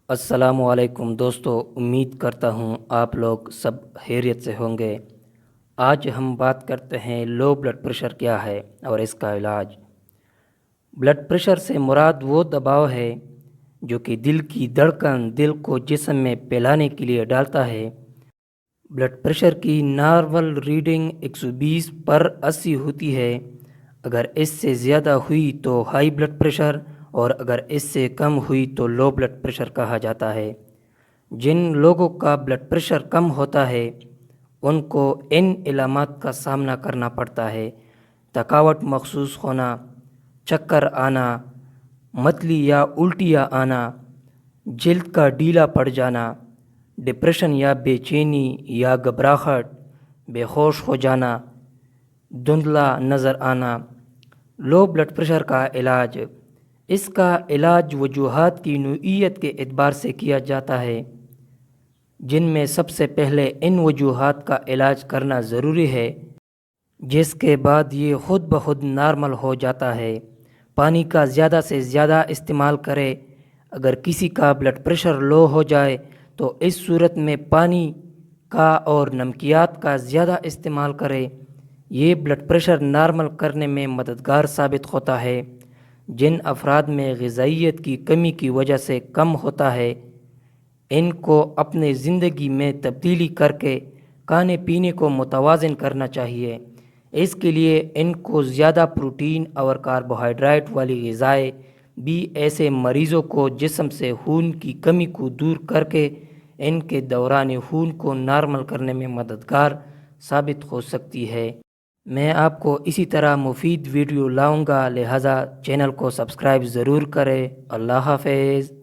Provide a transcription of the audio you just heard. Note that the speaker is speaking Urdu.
السلام علیکم دوستو، امید کرتا ہوں آپ لوگ سب خیریت سے ہوں گے۔ آج ہم بات کرتے ہیں لو بلڈ پریشر کیا ہے اور اس کا علاج۔ بلڈ پریشر سے مراد وہ دباؤ ہے جو کہ دل کی دھڑکن دل کو جسم میں پھیلانے کے لیے ڈالتا ہے۔ بلڈ پریشر کی نارمل ریڈنگ 120/80 ہوتی ہے۔ اگر اس سے زیادہ ہوئی تو ہائی بلڈ پریشر اور اگر اس سے کم ہوئی تو لو بلڈ پریشر کہا جاتا ہے۔ جن لوگوں کا بلڈ پریشر کم ہوتا ہے ان کو ان علامات کا سامنا کرنا پڑتا ہے: تھکاوٹ محسوس ہونا، چکر آنا، متلی یا الٹیاں آنا، جلد کا ڈھیلا پڑ جانا، ڈپریشن یا بے چینی یا گھبراہٹ، بے ہوش ہو جانا، دھندلا نظر آنا۔ لو بلڈ پریشر کا علاج: اس کا علاج وجوہات کی نوعیت کے اعتبار سے کیا جاتا ہے، جن میں سب سے پہلے ان وجوہات کا علاج کرنا ضروری ہے جس کے بعد یہ خود بخود نارمل ہو جاتا ہے۔ پانی کا زیادہ سے زیادہ استعمال کرے۔ اگر کسی کا بلڈ پریشر لو ہو جائے تو اس صورت میں پانی کا اور نمکیات کا زیادہ استعمال کرے۔ یہ بلڈ پریشر نارمل کرنے میں مددگار ثابت ہوتا ہے۔ جن افراد میں غذائیت کی کمی کی وجہ سے کم ہوتا ہے ان کو اپنے زندگی میں تبدیلی کر کے کھانے پینے کو متوازن کرنا چاہیے۔ اس کے لیے ان کو زیادہ پروٹین اور کاربوہائیڈریٹ والی غذائیں بھی ایسے مریضوں کو جسم سے خون کی کمی کو دور کر کے ان کے دوران خون کو نارمل کرنے میں مددگار ثابت ہو سکتی ہے۔ میں آپ کو اسی طرح مفید ویڈیو لاؤں گا، لہٰذا چینل کو سبسکرائب ضرور کریں۔ اللہ حافظ۔